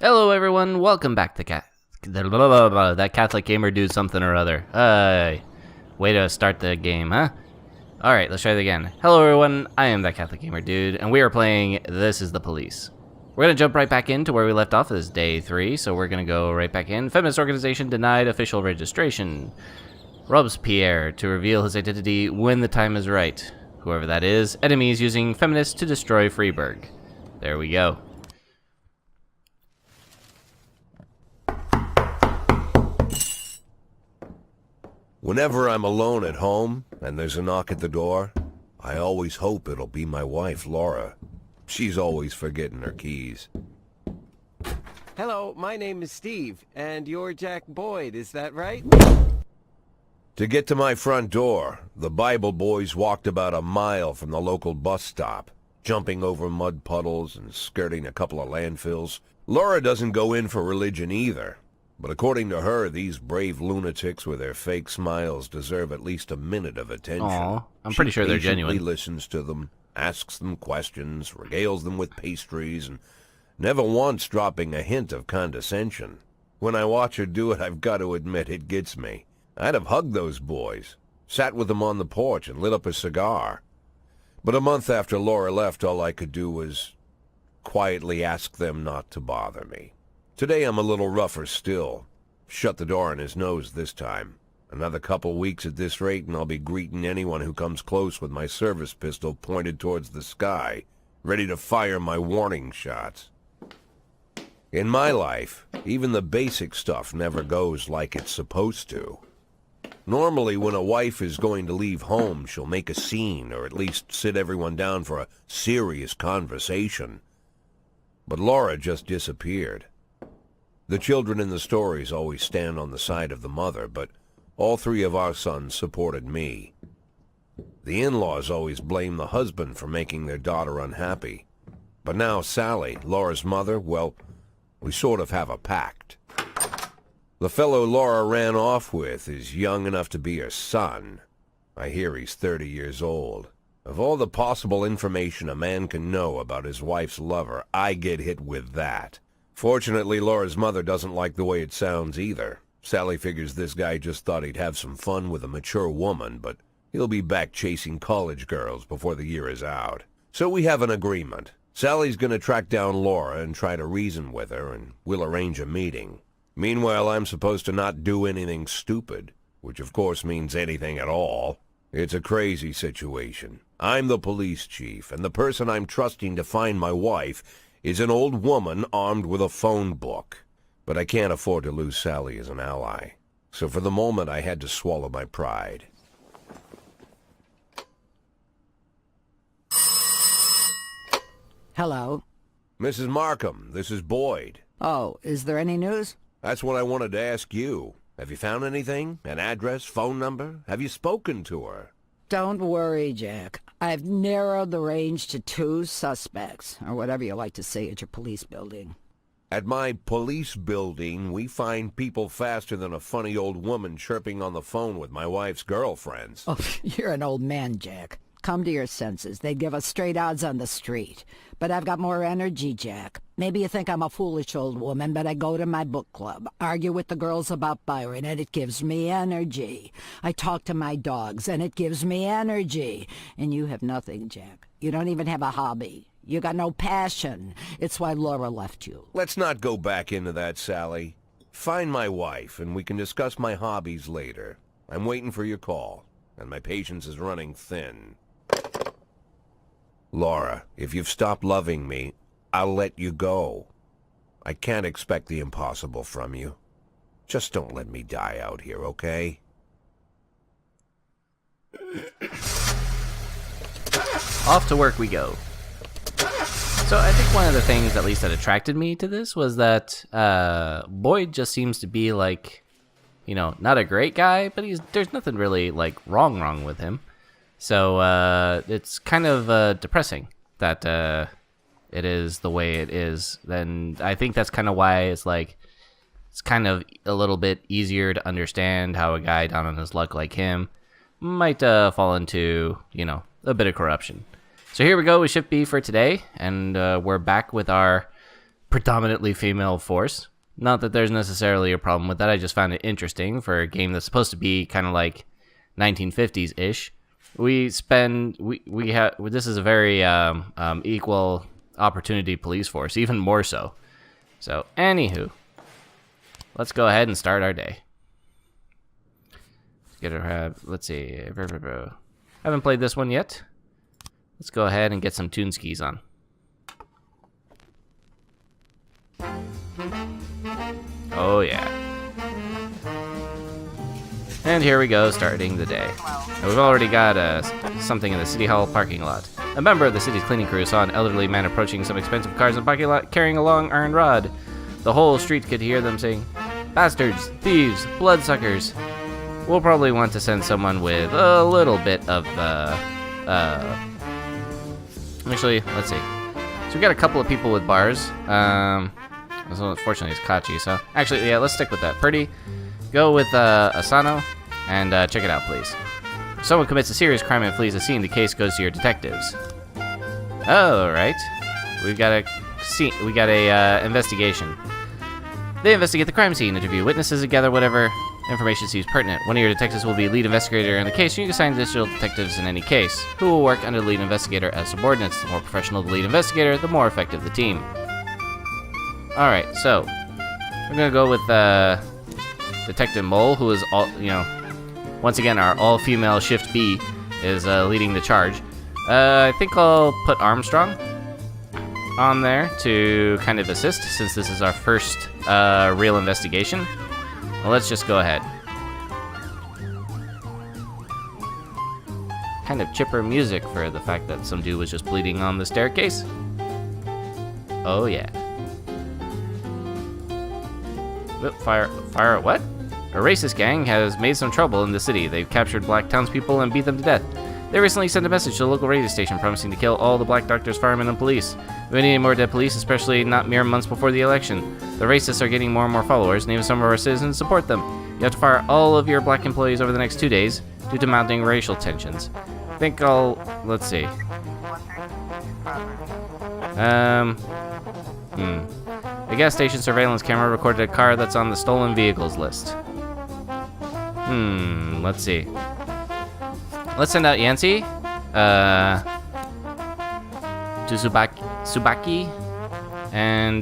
Hello, everyone. Welcome back to that Catholic gamer do something or other. Way to start the game, huh? All right, let's try it again. Hello, everyone. I am that Catholic gamer dude, and we are playing This Is the Police. We're gonna jump right back into where we left off. This is day 3, so we're gonna go right back in. Feminist organization denied official registration. Robespierre to reveal his identity when the time is right. Whoever that is. Enemies using feminists to destroy Freiburg. There we go. Whenever I'm alone at home and there's a knock at the door, I always hope it'll be my wife, Laura. She's always forgetting her keys. Hello, my name is Steve, and you're Jack Boyd, is that right? To get to my front door, the Bible boys walked about a mile from the local bus stop, jumping over mud puddles and skirting a couple of landfills. Laura doesn't go in for religion either. But according to her, these brave lunatics with their fake smiles deserve at least a minute of attention. Aw, I'm pretty sure they're genuine. She listens to them, asks them questions, regales them with pastries, and never once dropping a hint of condescension. When I watch her do it, I've got to admit it gets me. I'd have hugged those boys, sat with them on the porch, and lit up a cigar. But a month after Laura left, all I could do was quietly ask them not to bother me. Today I'm a little rougher still. Shut the door on his nose this time. Another couple weeks at this rate and I'll be greeting anyone who comes close with my service pistol pointed towards the sky, ready to fire my warning shots. In my life, even the basic stuff never goes like it's supposed to. Normally, when a wife is going to leave home, she'll make a scene or at least sit everyone down for a serious conversation. But Laura just disappeared. The children in the stories always stand on the side of the mother, but all 3 of our sons supported me. The in-laws always blame the husband for making their daughter unhappy. But now Sally, Laura's mother, well, we sort of have a pact. The fellow Laura ran off with is young enough to be her son. I hear he's 30 years old. Of all the possible information a man can know about his wife's lover, I get hit with that. Fortunately, Laura's mother doesn't like the way it sounds either. Sally figures this guy just thought he'd have some fun with a mature woman, but he'll be back chasing college girls before the year is out. So we have an agreement. Sally's gonna track down Laura and try to reason with her, and we'll arrange a meeting. Meanwhile, I'm supposed to not do anything stupid, which of course means anything at all. It's a crazy situation. I'm the police chief, and the person I'm trusting to find my wife is an old woman armed with a phone book. But I can't afford to lose Sally as an ally. So for the moment, I had to swallow my pride. Hello. Mrs. Markham, this is Boyd. Oh, is there any news? That's what I wanted to ask you. Have you found anything? An address, phone number? Have you spoken to her? Don't worry, Jack. I've narrowed the range to 2 suspects, or whatever you like to say at your police building. At my police building, we find people faster than a funny old woman chirping on the phone with my wife's girlfriends. Oh, you're an old man, Jack. Come to your senses. They'd give us straight odds on the street. But I've got more energy, Jack. Maybe you think I'm a foolish old woman, but I go to my book club, argue with the girls about Byron, and it gives me energy. I talk to my dogs, and it gives me energy. And you have nothing, Jack. You don't even have a hobby. You got no passion. It's why Laura left you. Let's not go back into that, Sally. Find my wife, and we can discuss my hobbies later. I'm waiting for your call, and my patience is running thin. Laura, if you've stopped loving me, I'll let you go. I can't expect the impossible from you. Just don't let me die out here, okay? Off to work we go. So I think one of the things, at least that attracted me to this, was that Boyd just seems to be like, you know, not a great guy, but there's nothing really like wrong with him. So it's kind of depressing that it is the way it is. And I think that's kind of why it's like it's kind of a little bit easier to understand how a guy down on his luck like him might fall into, you know, a bit of corruption. So here we go with Shift B for today, and we're back with our predominantly female force. Not that there's necessarily a problem with that. I just found it interesting for a game that's supposed to be kind of like 1950s-ish. We have this is a very equal opportunity police force, even more so. So, anywho, let's go ahead and start our day. Let's see. Haven't played this one yet. Let's go ahead and get some tune skis on. Oh yeah. And here we go, starting the day. Now, we've already got something in the City Hall parking lot. A member of the city's cleaning crew saw an elderly man approaching some expensive cars in the parking lot carrying a long iron rod. The whole street could hear them saying, "Bastards, thieves, bloodsuckers." We'll probably want to send someone with a little bit of, actually, let's see. So we got a couple of people with bars. Unfortunately, it's Kachi, so... Actually, yeah, let's stick with that. Purdy, go with Asano, and check it out, please. If someone commits a serious crime and flees the scene, the case goes to your detectives. Oh, right. We've got a investigation. They investigate the crime scene, interview witnesses, and gather whatever information seems pertinent. One of your detectives will be lead investigator in the case, and you can assign additional detectives in any case, who will work under the lead investigator as subordinates. The more professional the lead investigator, the more effective the team. Alright, so we're gonna go with Detective Mole, who is once again our all-female Shift B is leading the charge. I think I'll put Armstrong on there to kind of assist, since this is our first real investigation. Well, let's just go ahead. Kind of chipper music for the fact that some dude was just bleeding on the staircase. Oh yeah. Fire, what? A racist gang has made some trouble in the city. They've captured black townspeople and beat them to death. They recently sent a message to the local radio station promising to kill all the black doctors, firemen, and police. We need more dead police, especially not mere months before the election. The racists are getting more and more followers, and even some of our citizens support them. You have to fire all of your black employees over the next 2 days due to mounting racial tensions. I think let's see. The gas station surveillance camera recorded a car that's on the stolen vehicles list. Let's see. Let's send out Yancy, to Subaki, and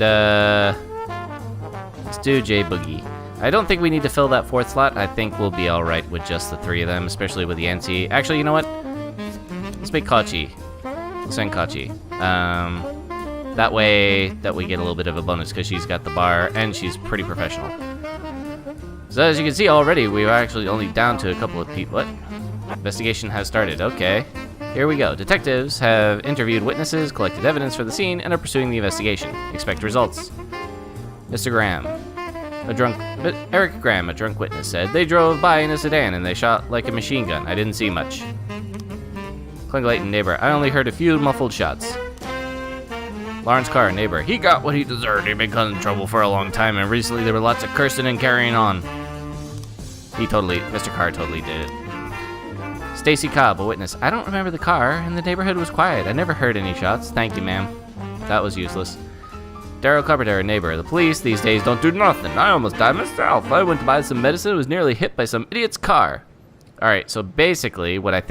let's do J Boogie. I don't think we need to fill that fourth slot. I think we'll be all right with just the three of them, especially with Yancy. Actually, you know what? Let's make Kachi. We'll send Kachi. That way that we get a little bit of a bonus because she's got the bar and she's pretty professional. So as you can see already, we're actually only down to a couple of people. What? Investigation has started. Okay. Here we go. Detectives have interviewed witnesses, collected evidence for the scene, and are pursuing the investigation. Expect results. Mr. Graham. Eric Graham, a drunk witness, said, "They drove by in a sedan and they shot like a machine gun. I didn't see much." Klingleighton, neighbor. "I only heard a few muffled shots." Lawrence Carr, neighbor. "He got what he deserved. He'd been causing trouble for a long time, and recently there were lots of cursing and carrying on." Mr. Carr totally did it. Stacy Cobb, a witness. "I don't remember the car, and the neighborhood was quiet. I never heard any shots. Thank you, ma'am." That was useless. Daryl Carpenter, a neighbor. "The police these days don't do nothing. I almost died myself. I went to buy some medicine and was nearly hit by some idiot's car." Alright, so basically what I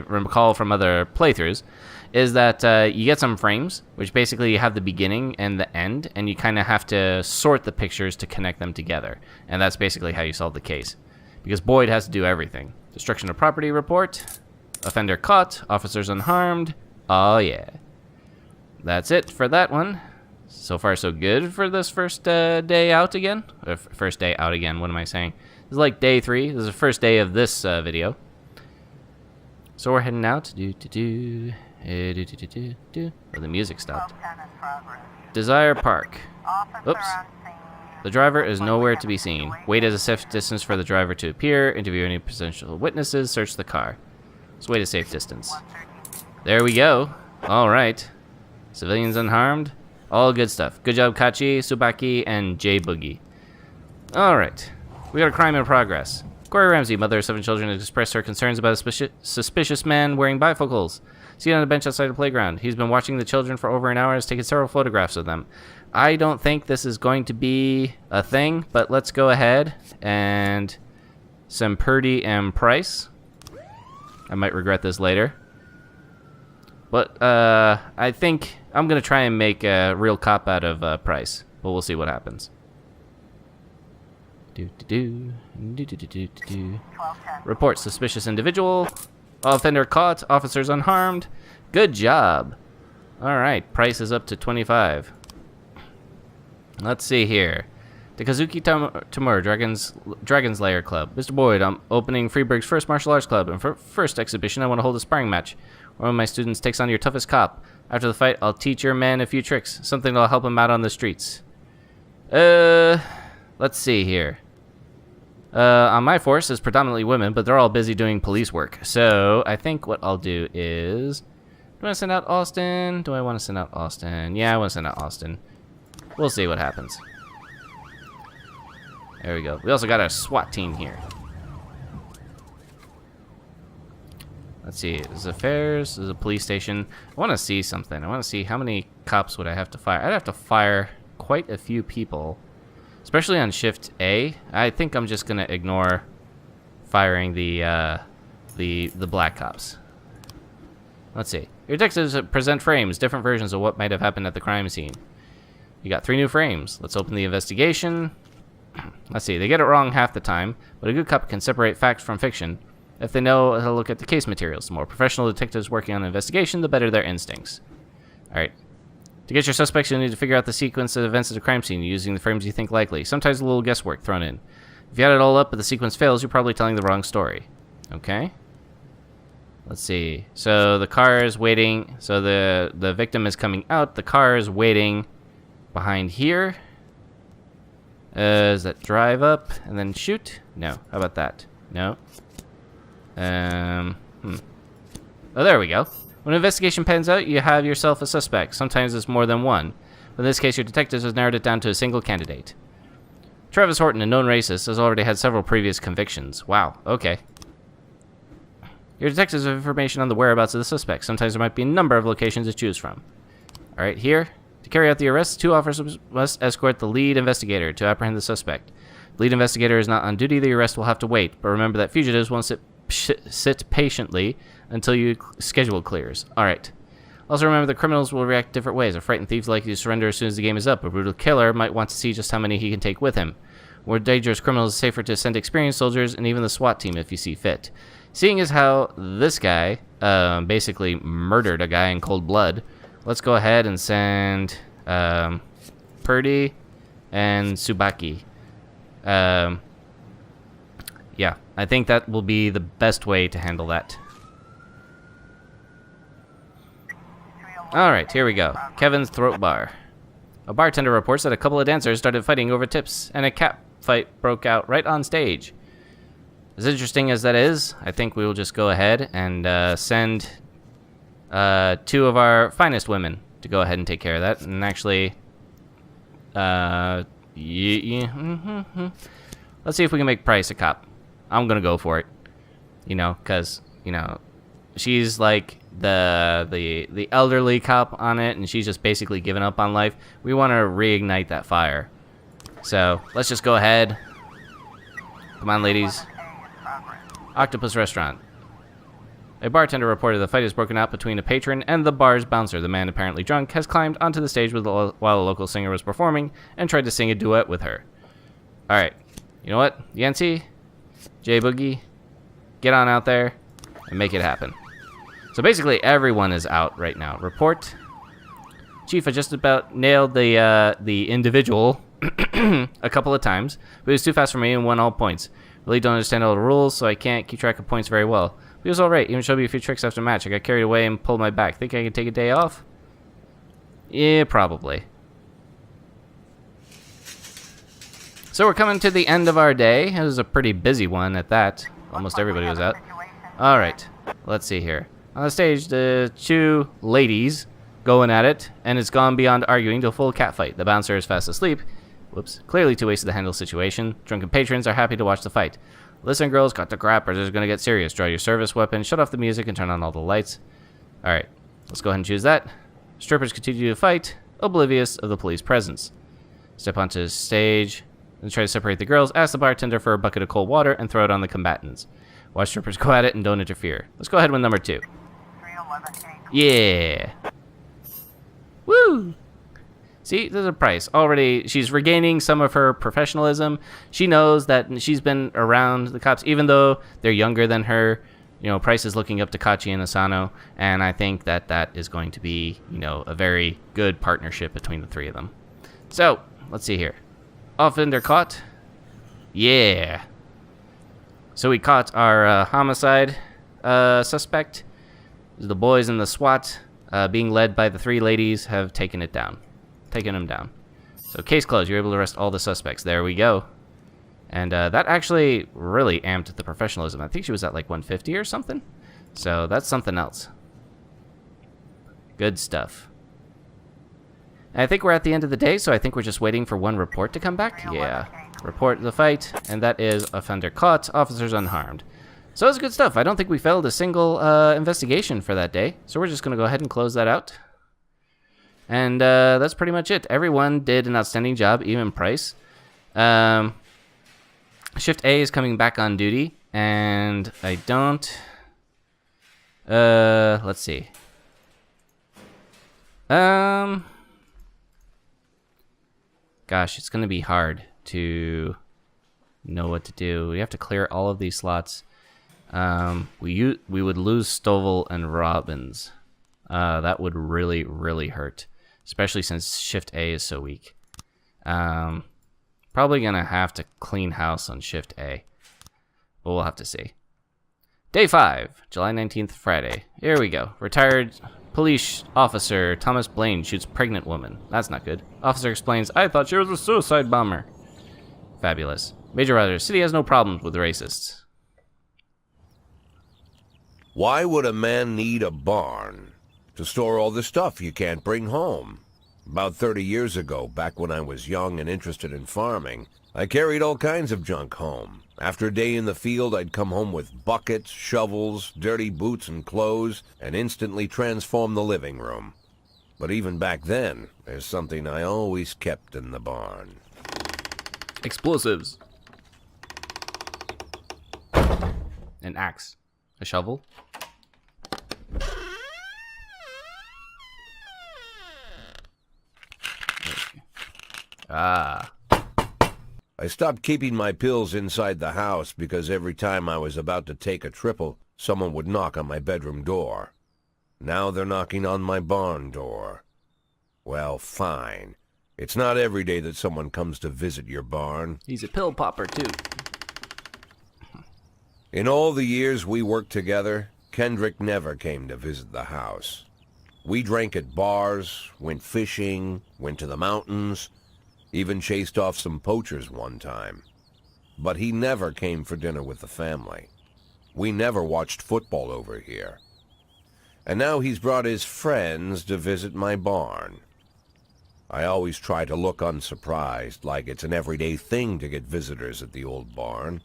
recall from other playthroughs is that you get some frames, which basically you have the beginning and the end, and you kind of have to sort the pictures to connect them together. And that's basically how you solve the case. Because Boyd has to do everything. Destruction of property report, offender caught, officers unharmed. Oh yeah. That's it for that one. So far so good for this first day out again. First day out again, what am I saying? This is like day 3. This is the first day of this video. So we're heading out. Oh, the music stopped. Desire Park. Oops. The driver is nowhere to be seen. Wait at a safe distance for the driver to appear. Interview any potential witnesses. Search the car. Let's wait a safe distance. There we go. All right. Civilians unharmed. All good stuff. Good job, Kachi, Subaki, and J Boogie. All right. We got a crime in progress. Corey Ramsey, mother of 7 children, has expressed her concerns about a suspicious man wearing bifocals. seated on a bench outside the playground. He's been watching the children for over an hour and has taken several photographs of them. I don't think this is going to be a thing, but let's go ahead and send Purdy and Price. I might regret this later. But I think I'm going to try and make a real cop out of Price. But we'll see what happens. Report suspicious individual. Offender caught. Officers unharmed. Good job. Alright, Price is up to 25. Let's see here. The Kazuki Tamura Dragon's Lair Club. Mr. Boyd, I'm opening Freeburg's first martial arts club, and for first exhibition I want to hold a sparring match. One of my students takes on your toughest cop. After the fight, I'll teach your man a few tricks, something that'll help him out on the streets. Let's see here. On my force is predominantly women, but they're all busy doing police work. So I think what I'll do is... Do I want to send out Austin? Do I want to send out Austin? Yeah, I want to send out Austin. We'll see what happens. There we go. We also got our SWAT team here. Let's see. There's affairs. There's a police station. I want to see something. I want to see how many cops would I have to fire. I'd have to fire quite a few people, especially on shift A. I think I'm just gonna ignore firing the black cops. Let's see. Your detectives present frames, different versions of what might have happened at the crime scene. You got 3 new frames. Let's open the investigation. Let's see. They get it wrong half the time, but a good cop can separate fact from fiction if they know how to look at the case materials. The more professional detectives working on an investigation, the better their instincts. Alright. To get your suspects, you'll need to figure out the sequence of events at the crime scene using the frames you think likely. Sometimes a little guesswork thrown in. If you add it all up but the sequence fails, you're probably telling the wrong story. Okay? Let's see. So the car is waiting. So the victim is coming out. The car is waiting behind here. Does that drive up and then shoot? No. How about that? No. Oh, there we go. When an investigation pans out, you have yourself a suspect. Sometimes it's more than one. In this case, your detectives has narrowed it down to a single candidate. Travis Horton, a known racist, has already had several previous convictions. Wow, okay. Your detectives have information on the whereabouts of the suspect. Sometimes there might be a number of locations to choose from. Alright, here. To carry out the arrest, 2 officers must escort the lead investigator to apprehend the suspect. The lead investigator is not on duty. The arrest will have to wait, but remember that fugitives won't sit patiently until your schedule clears. Alright. Also remember that criminals will react different ways. A frightened thief is likely to surrender as soon as the game is up. A brutal killer might want to see just how many he can take with him. More dangerous criminals, it's safer to send experienced soldiers and even the SWAT team if you see fit. Seeing as how this guy basically murdered a guy in cold blood, let's go ahead and send Purdy and Tsubaki. Yeah, I think that will be the best way to handle that. Alright, here we go. Kevin's Throat Bar. A bartender reports that a couple of dancers started fighting over tips, and a cat fight broke out right on stage. As interesting as that is, I think we will just go ahead and send 2 of our finest women to go ahead and take care of that. And actually, let's see if we can make Price a cop. I'm gonna go for it, you know, because she's like the elderly cop on it, and she's just basically given up on life. We want to reignite that fire, so let's just go ahead. Come on, ladies. Octopus Restaurant. A bartender reported the fight has broken out between a patron and the bar's bouncer. The man, apparently drunk, has climbed onto the stage while a local singer was performing and tried to sing a duet with her. Alright, you know what? Yancy, J-Boogie, get on out there and make it happen. So basically everyone is out right now. Report. Chief had just about nailed the individual a couple of times, but he was too fast for me and won all points. Really don't understand all the rules, so I can't keep track of points very well. But he was alright, even showed me a few tricks after match. I got carried away and pulled my back. Think I can take a day off? Yeah, probably. So we're coming to the end of our day. It was a pretty busy one at that. Almost everybody was out. Alright, let's see here. On the stage, the 2 ladies going at it, and it's gone beyond arguing to a full catfight. The bouncer is fast asleep. Whoops. Clearly too wasted to handle the situation. Drunken patrons are happy to watch the fight. Listen, girls, got the crap or this is going to get serious. Draw your service weapon, shut off the music, and turn on all the lights. Alright, let's go ahead and choose that. Strippers continue to fight, oblivious of the police presence. Step onto the stage and try to separate the girls. Ask the bartender for a bucket of cold water and throw it on the combatants. Watch strippers go at it and don't interfere. Let's go ahead with number 2. Yeah. Woo! See, there's a price. Already, she's regaining some of her professionalism. She knows that she's been around the cops, even though they're younger than her. You know, Price is looking up to Kachi and Asano, and I think that that is going to be, you know, a very good partnership between the three of them. So, let's see here. Offender caught. Yeah. So we caught our homicide suspect. The boys in the SWAT, being led by the 3 ladies, have taken him down. So case closed. You're able to arrest all the suspects. There we go. And that actually really amped the professionalism. I think she was at like 150 or something. So that's something else. Good stuff. And I think we're at the end of the day, so I think we're just waiting for one report to come back. Yeah. Report the fight, and that is offender caught, officers unharmed. So that's good stuff. I don't think we failed a single investigation for that day. So we're just going to go ahead and close that out. And that's pretty much it. Everyone did an outstanding job, even Price. Shift A is coming back on duty, and I don't... let's see. Gosh, it's going to be hard to know what to do. We have to clear all of these slots. We would lose Stovall and Robbins. That would really, really hurt, especially since Shift A is so weak. Probably gonna have to clean house on Shift A, but we'll have to see. Day 5, July 19th, Friday. Here we go. Retired police officer Thomas Blaine shoots pregnant woman. That's not good. Officer explains, I thought she was a suicide bomber. Fabulous. Major Rogers, city has no problems with racists. Why would a man need a barn? To store all the stuff you can't bring home. About 30 years ago, back when I was young and interested in farming, I carried all kinds of junk home. After a day in the field, I'd come home with buckets, shovels, dirty boots and clothes, and instantly transform the living room. But even back then, there's something I always kept in the barn. Explosives. An axe. A shovel. Ah. I stopped keeping my pills inside the house because every time I was about to take a triple, someone would knock on my bedroom door. Now they're knocking on my barn door. Well, fine. It's not every day that someone comes to visit your barn. He's a pill popper, too. In all the years we worked together, Kendrick never came to visit the house. We drank at bars, went fishing, went to the mountains, even chased off some poachers one time. But he never came for dinner with the family. We never watched football over here. And now he's brought his friends to visit my barn. I always try to look unsurprised, like it's an everyday thing to get visitors at the old barn,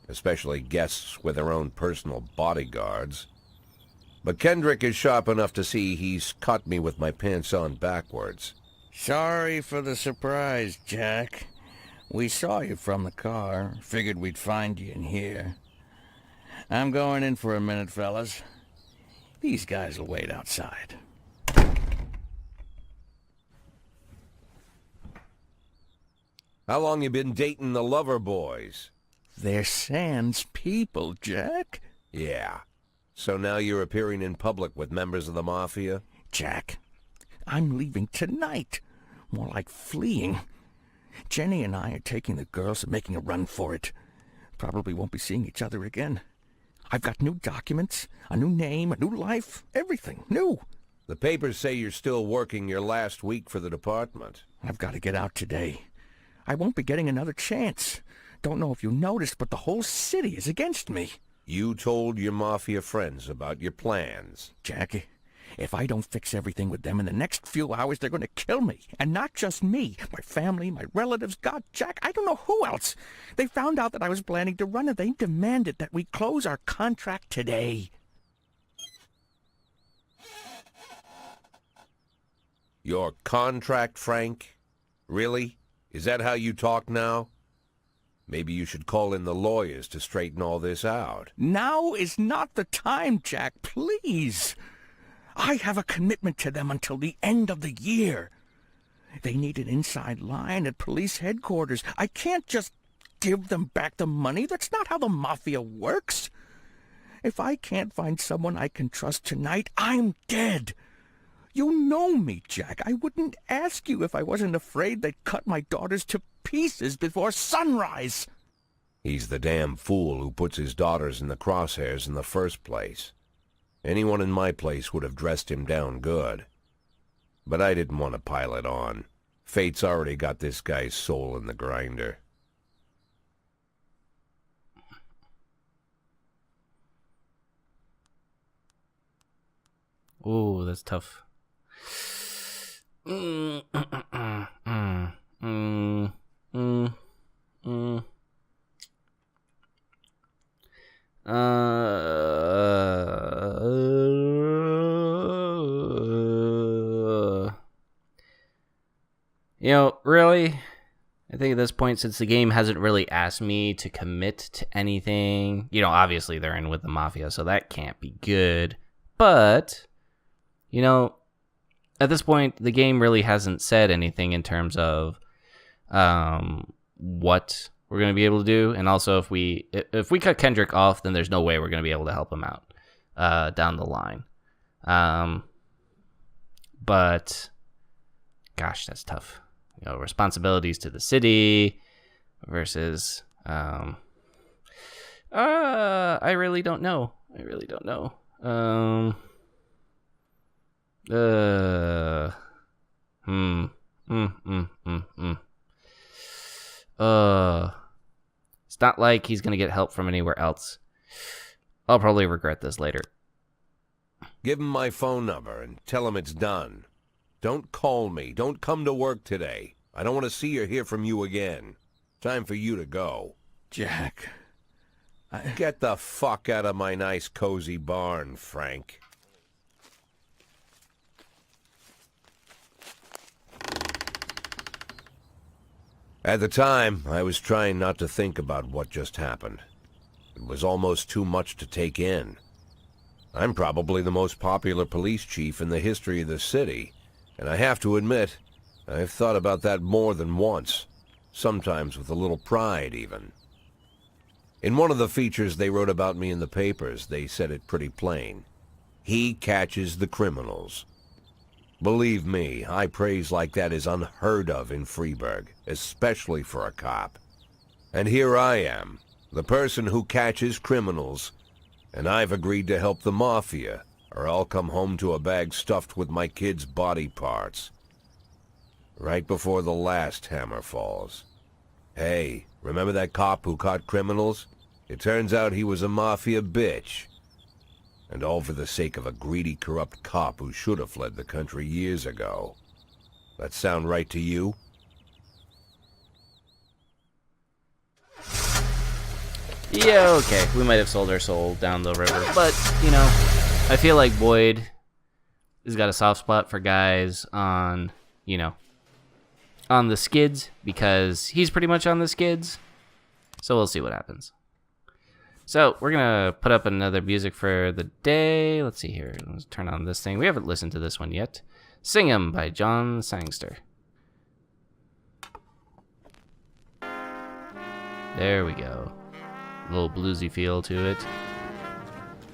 especially guests with their own personal bodyguards. But Kendrick is sharp enough to see he's caught me with my pants on backwards. Sorry for the surprise, Jack. We saw you from the car. Figured we'd find you in here. I'm going in for a minute, fellas. These guys will wait outside. How long you been dating the lover boys? They're Sans people, Jack. Yeah. So now you're appearing in public with members of the Mafia? Jack, I'm leaving tonight. More like fleeing. Jenny and I are taking the girls and making a run for it. Probably won't be seeing each other again. I've got new documents, a new name, a new life, everything new. The papers say you're still working your last week for the department. I've got to get out today. I won't be getting another chance. Don't know if you noticed, but the whole city is against me. You told your Mafia friends about your plans. Jackie, if I don't fix everything with them in the next few hours, they're going to kill me. And not just me. My family, my relatives, God, Jack, I don't know who else. They found out that I was planning to run, and they demanded that we close our contract today. Your contract, Frank? Really? Is that how you talk now? Maybe you should call in the lawyers to straighten all this out. Now is not the time, Jack, please. I have a commitment to them until the end of the year. They need an inside line at police headquarters. I can't just give them back the money. That's not how the mafia works. If I can't find someone I can trust tonight, I'm dead. You know me, Jack. I wouldn't ask you if I wasn't afraid they'd cut my daughters to pieces before sunrise. He's the damn fool who puts his daughters in the crosshairs in the first place. Anyone in my place would have dressed him down good. But I didn't want to pile it on. Fate's already got this guy's soul in the grinder. Ooh, that's tough. You know, really, I think at this point, since the game hasn't really asked me to commit to anything, you know, obviously they're in with the mafia, so that can't be good. But, you know, at this point, the game really hasn't said anything in terms of what we're going to be able to do. And also, if we cut Kendrick off, then there's no way we're going to be able to help him out down the line. But, gosh, that's tough. You know, responsibilities to the city versus I really don't know. It's not like he's gonna get help from anywhere else. I'll probably regret this later. Give him my phone number and tell him it's done. Don't call me. Don't come to work today. I don't want to see or hear from you again. Time for you to go. Jack, Get the fuck out of my nice cozy barn, Frank. At the time, I was trying not to think about what just happened. It was almost too much to take in. I'm probably the most popular police chief in the history of the city, and I have to admit, I've thought about that more than once, sometimes with a little pride even. In one of the features they wrote about me in the papers, they said it pretty plain. He catches the criminals. Believe me, high praise like that is unheard of in Freeburg, especially for a cop. And here I am, the person who catches criminals, and I've agreed to help the mafia, or I'll come home to a bag stuffed with my kids' body parts. Right before the last hammer falls. Hey, remember that cop who caught criminals? It turns out he was a mafia bitch. And all for the sake of a greedy, corrupt cop who should have fled the country years ago. That sound right to you? Yeah, okay. We might have sold our soul down the river. But, you know, I feel like Boyd has got a soft spot for guys on, you know, on the skids, because he's pretty much on the skids. So we'll see what happens. So we're going to put up another music for the day. Let's see here. Let's turn on this thing. We haven't listened to this one yet. Sing 'Em by John Sangster. There we go. A little bluesy feel to it.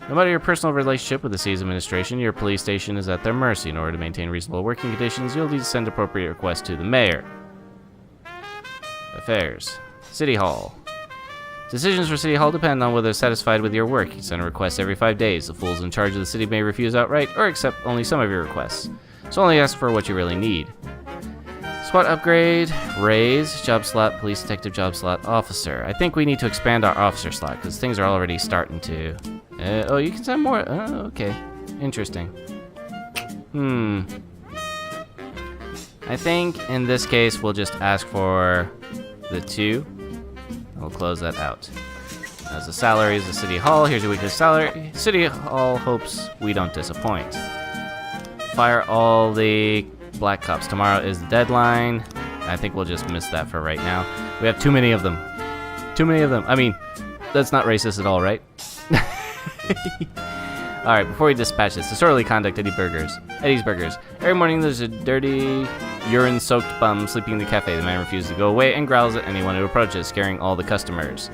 No matter your personal relationship with the city's administration, your police station is at their mercy. In order to maintain reasonable working conditions, you'll need to send appropriate requests to the mayor. Affairs. City Hall. Decisions for City Hall depend on whether they're satisfied with your work. You send a request every 5 days. The fools in charge of the city may refuse outright or accept only some of your requests. So only ask for what you really need. SWAT upgrade, raise, job slot, police detective job slot, officer. I think we need to expand our officer slot because things are already starting to... oh, you can send more. Oh, okay. Interesting. I think in this case we'll just ask for the 2. We'll close that out. As the salary is the City Hall, here's your weekly salary. City Hall hopes we don't disappoint. Fire all the Black Cops. Tomorrow is the deadline. I think we'll just miss that for right now. We have too many of them. Too many of them. I mean, that's not racist at all, right? Alright, before we dispatch this, disorderly conduct, Eddie's Burgers. Every morning there's a dirty, urine-soaked bum sleeping in the cafe. The man refuses to go away and growls at anyone who approaches, scaring all the customers.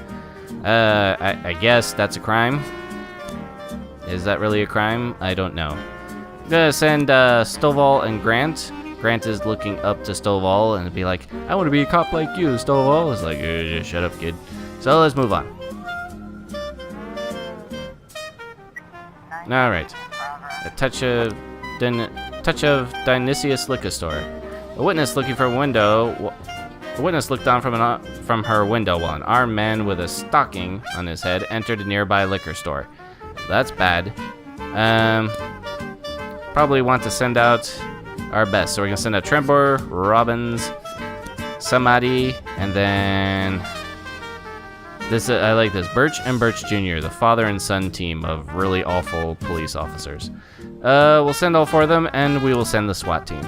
I guess that's a crime. Is that really a crime? I don't know. I'm gonna send Stovall and Grant. Grant is looking up to Stovall and be like, I want to be a cop like you. Stovall is like, shut up, kid. So let's move on. Alright. A touch of Dionysius liquor store. A witness looking for a window. A witness looked on from her window while an armed man with a stocking on his head entered a nearby liquor store. That's bad. Probably want to send out our best. So we're gonna send out Trembor, Robbins, Samadi, and then this. I like this. Birch and Birch Jr., the father and son team of really awful police officers. We'll send all 4 of them, and we will send the SWAT team.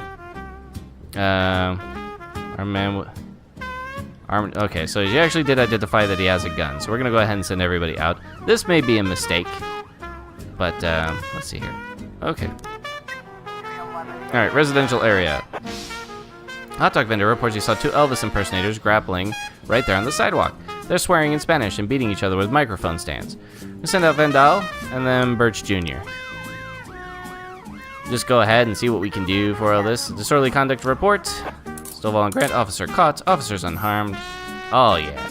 Our man. Okay, so he actually did identify that he has a gun, so we're gonna go ahead and send everybody out. This may be a mistake, but let's see here. Okay. Alright, residential area. Hot dog vendor reports he saw 2 Elvis impersonators grappling right there on the sidewalk. They're swearing in Spanish and beating each other with microphone stands. We send out Vandal and then Birch Jr. Just go ahead and see what we can do for all this. Disorderly conduct report. Stovall and Grant, officer caught, officers unharmed. Oh yeah,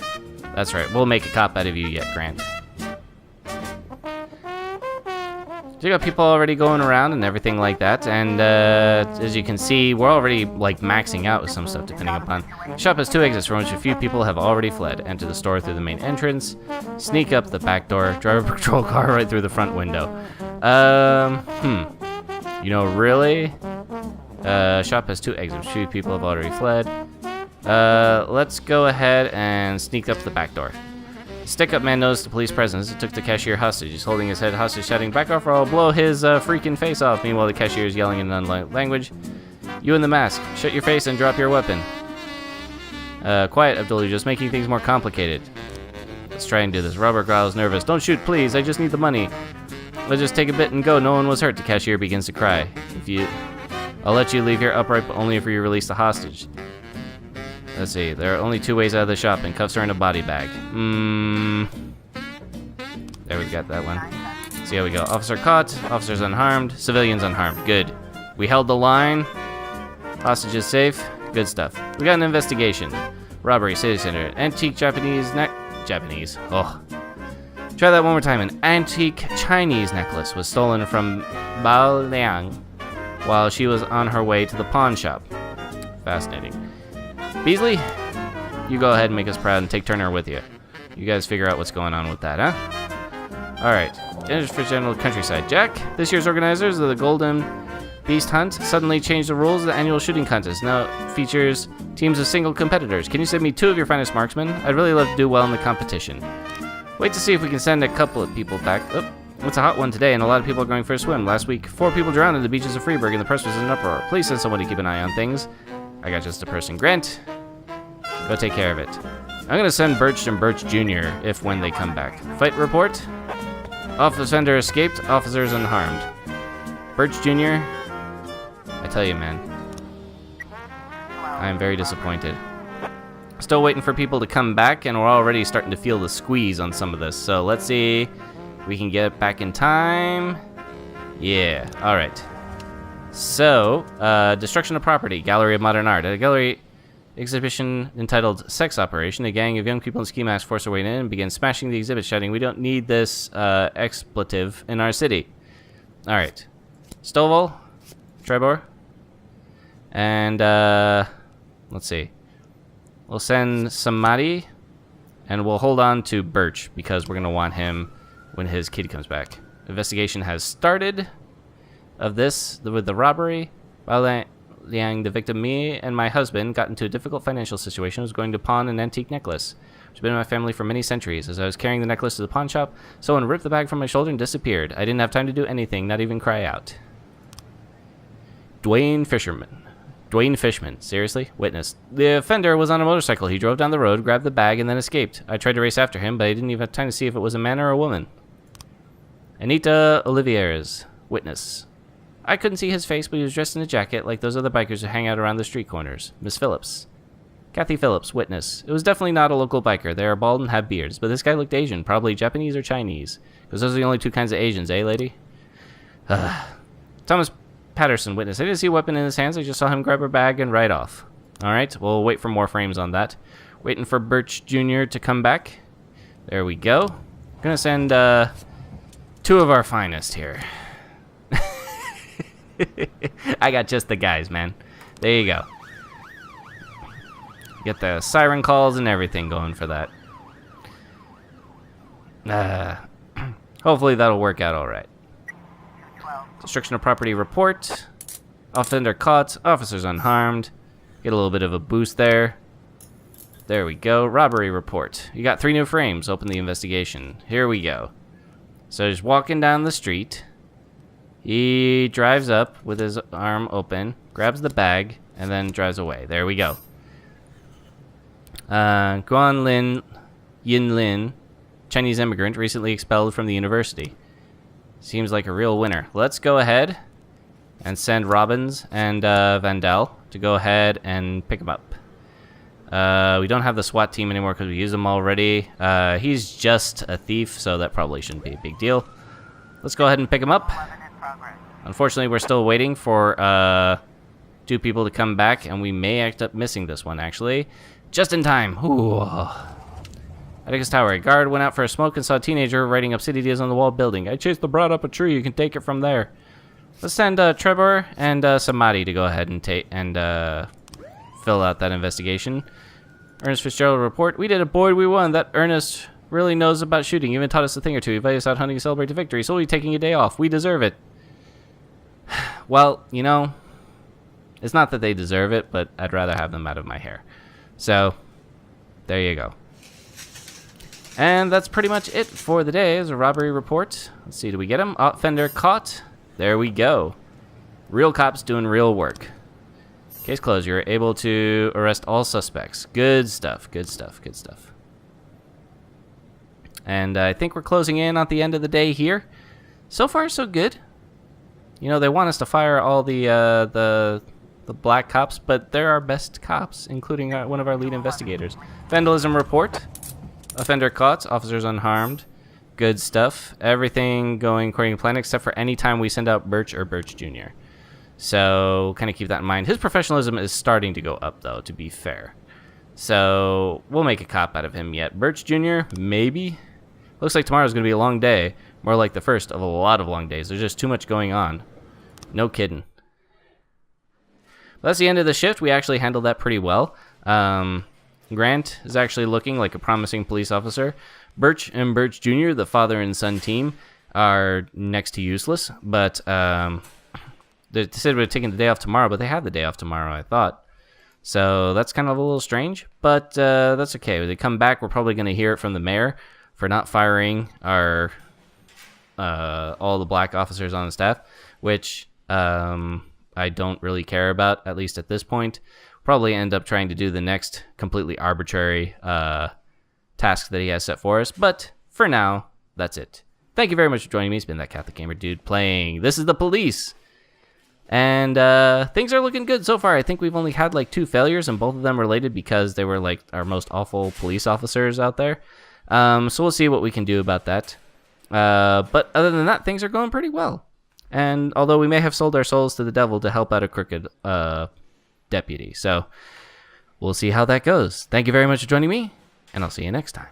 that's right. We'll make a cop out of you yet, Grant. So you got people already going around and everything like that, and as you can see, we're already like maxing out with some stuff depending upon. The shop has 2 exits from which a few people have already fled. Enter the store through the main entrance, sneak up the back door, drive a patrol car right through the front window. You know, really? Shop has 2 exits. 2 people have already fled. Let's go ahead and sneak up the back door. Stick-up man noticed the police presence and took the cashier hostage. He's holding his head hostage, shouting, "Back off or I'll blow his freaking face off." Meanwhile, the cashier is yelling in an unknown language. "You in the mask, shut your face and drop your weapon." Quiet, Abdul, you're just making things more complicated. Let's try and do this. Robert growls, nervous. "Don't shoot, please. I just need the money. Let's just take a bit and go. No one was hurt." The cashier begins to cry. I'll let you leave here upright, but only if you release the hostage. Let's see. There are only 2 ways out of the shop, and cuffs are in a body bag. There, we got that one. See how we go. Officer caught. Officers unharmed. Civilians unharmed. Good. We held the line. Hostage is safe. Good stuff. We got an investigation. Robbery, city center. Antique Japanese. Oh. Try that one more time. An antique Chinese necklace was stolen from Bao Liang while she was on her way to the pawn shop. Fascinating. Beasley, you go ahead and make us proud and take Turner with you. You guys figure out what's going on with that, huh? Alright. Enters for general countryside. Jack, this year's organizers of the Golden Beast Hunt suddenly changed the rules of the annual shooting contest. Now it features teams of single competitors. Can you send me 2 of your finest marksmen? I'd really love to do well in the competition. Wait to see if we can send a couple of people back. Oh, it's a hot one today, and a lot of people are going for a swim. Last week, 4 people drowned in the beaches of Freeburg, and the press was in an uproar. Please send someone to keep an eye on things. I got just a person. Grant, go take care of it. I'm gonna send Birch and Birch Jr. if when they come back. Fight report. Offender escaped. Officers unharmed. Birch Jr. I tell you, man, I am very disappointed. Still waiting for people to come back, and we're already starting to feel the squeeze on some of this. So let's see if we can get back in time. Yeah, all right. So, destruction of property, Gallery of Modern Art. At a gallery exhibition entitled Sex Operation, a gang of young people in ski masks force their way in and begin smashing the exhibit, shouting, "We don't need this expletive in our city." All right. Stovall, Trebor, and let's see. We'll send Samadi, and we'll hold on to Birch because we're going to want him when his kid comes back. Investigation has started of this with the robbery. Bao Liang, the victim, me and my husband got into a difficult financial situation. I was going to pawn an antique necklace, which has been in my family for many centuries. As I was carrying the necklace to the pawn shop, someone ripped the bag from my shoulder and disappeared. I didn't have time to do anything, not even cry out. Dwayne Fisherman. Dwayne Fishman. Seriously? Witness. The offender was on a motorcycle. He drove down the road, grabbed the bag, and then escaped. I tried to race after him, but I didn't even have time to see if it was a man or a woman. Anita Olivieres. Witness. I couldn't see his face, but he was dressed in a jacket like those other bikers who hang out around the street corners. Miss Phillips. Kathy Phillips. Witness. It was definitely not a local biker. They are bald and have beards, but this guy looked Asian. Probably Japanese or Chinese. Because those are the only two kinds of Asians, eh, lady? Thomas Patterson. Witness. I didn't see a weapon in his hands. I just saw him grab her bag and ride off. Alright, we'll wait for more frames on that. Waiting for Birch Jr. to come back. There we go. Gonna send two of our finest here. I got just the guys, man. There you go. Get the siren calls and everything going for that. Hopefully that'll work out alright. Destruction of property report. Offender caught. Officers unharmed. Get a little bit of a boost there. There we go. Robbery report. You got 3 new frames. Open the investigation. Here we go. So he's walking down the street. He drives up with his arm open, grabs the bag, and then drives away. There we go. Guan Yin Lin, Chinese immigrant, recently expelled from the university. Seems like a real winner. Let's go ahead and send Robbins and Vandal to go ahead and pick him up. We don't have the SWAT team anymore because we used them already. He's just a thief, so that probably shouldn't be a big deal. Let's go ahead and pick him up. Unfortunately, we're still waiting for 2 people to come back, and we may end up missing this one, actually. Just in time. Ooh. Atticus Tower. A guard went out for a smoke and saw a teenager writing obsidians on the wall building. I chased the brat up a tree. You can take it from there. Let's send Trevor and Samadhi to go ahead and fill out that investigation. Ernest Fitzgerald report. We did it, Boyd. We won. That Ernest really knows about shooting. Even taught us a thing or two. He invited us out hunting to celebrate the victory. So we're taking a day off. We deserve it. Well, you know, it's not that they deserve it, but I'd rather have them out of my hair. So, there you go. And that's pretty much it for the day. As a robbery report. Let's see, do we get him? Offender caught. There we go. Real cops doing real work. Case closed. You're able to arrest all suspects. Good stuff, good stuff, good stuff. And I think we're closing in on the end of the day here. So far, so good. You know, they want us to fire all the black cops, but they're our best cops, including one of our lead investigators. Vandalism report. Offender caught. Officers unharmed. Good stuff. Everything going according to plan, except for any time we send out Birch or Birch Jr. So, kind of keep that in mind. His professionalism is starting to go up, though, to be fair. So, we'll make a cop out of him yet. Birch Jr., maybe? Looks like tomorrow's going to be a long day. More like the first of a lot of long days. There's just too much going on. No kidding. That's the end of the shift. We actually handled that pretty well. Grant is actually looking like a promising police officer. Birch and Birch Jr., the father and son team, are next to useless. But they said we're taking the day off tomorrow, but they have the day off tomorrow, I thought. So that's kind of a little strange, but that's okay. When they come back, we're probably going to hear it from the mayor for not firing our all the black officers on the staff, which I don't really care about, at least at this point. Probably end up trying to do the next completely arbitrary task that he has set for us, but for now, that's it. Thank you very much for joining me. It's been that Catholic Gamer Dude playing This Is the Police. And things are looking good so far. I think we've only had like 2 failures, and both of them related because they were like our most awful police officers out there. So we'll see what we can do about that. But other than that, things are going pretty well. And although we may have sold our souls to the devil to help out a crooked deputy. So we'll see how that goes. Thank you very much for joining me, and I'll see you next time.